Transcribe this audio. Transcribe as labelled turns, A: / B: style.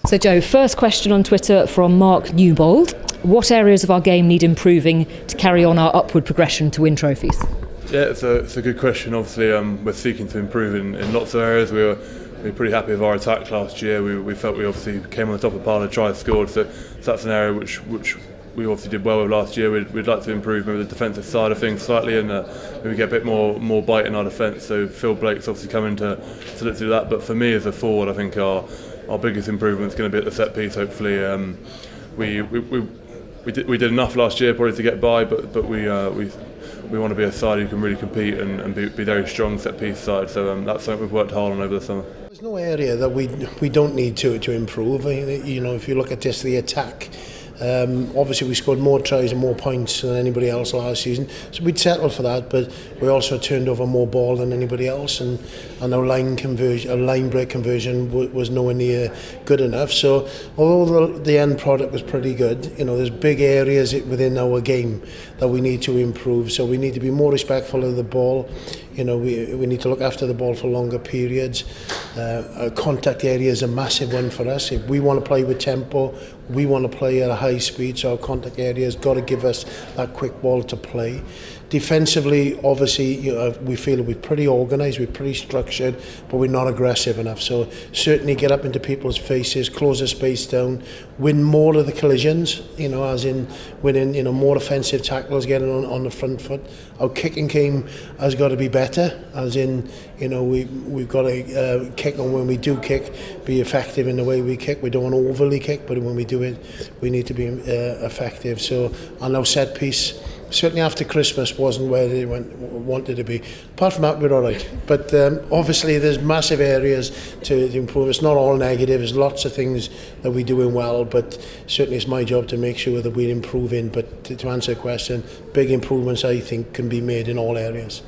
A: So Joe, first question on Twitter from Mark Newbold. What areas of our game need improving to carry on our upward progression to win trophies?
B: Yeah, it's a good question. Obviously, we're seeking to improve in lots of areas. We were pretty happy with our attack last year. We felt we obviously came on the top of the pile and tries scored. So that's an area which we obviously did well with last year. We'd like to improve maybe the defensive side of things slightly and maybe get a bit more bite in our defence. So Phil Blake's obviously coming to look to that. But for me as a forward, I think our biggest improvement is going to be at the set piece. Hopefully, we did enough last year probably to get by, but we want to be a side who can really compete and be very strong set piece side. So that's something we've worked hard on over the summer.
C: There's no area that we don't need to improve. You know, if you look at just the attack, obviously we scored more tries and more points than anybody else last season, so we'd settle for that. But we also turned over more ball than anybody else, and our line break conversion was nowhere near good enough. So although the end product was pretty good, you know, there's big areas within our game that we need to improve. So we need to be more respectful of the ball. You know, we need to look after the ball for longer periods. Contact area is a massive one for us. If we want to play with tempo, we want to play at a high speed, so our contact area has got to give us that quick ball to play. Defensively, obviously, you know, we feel we're pretty organised, we're pretty structured, but we're not aggressive enough. So certainly get up into people's faces, close the space down, win more of the collisions, you know, as in winning, you know, more offensive tackles, getting on the front foot. Our kicking game has got to be better, as in, you know, we've got to kick, and when we do kick, be effective in the way we kick. We don't want to overly kick, but when we do it, we need to be effective. So on our set piece, certainly after Christmas wasn't where they wanted to be. Apart from that, we're all right. But obviously there's massive areas to improve. It's not all negative. There's lots of things that we're doing well, but certainly it's my job to make sure that we're improving. But to answer the question, big improvements I think can be made in all areas.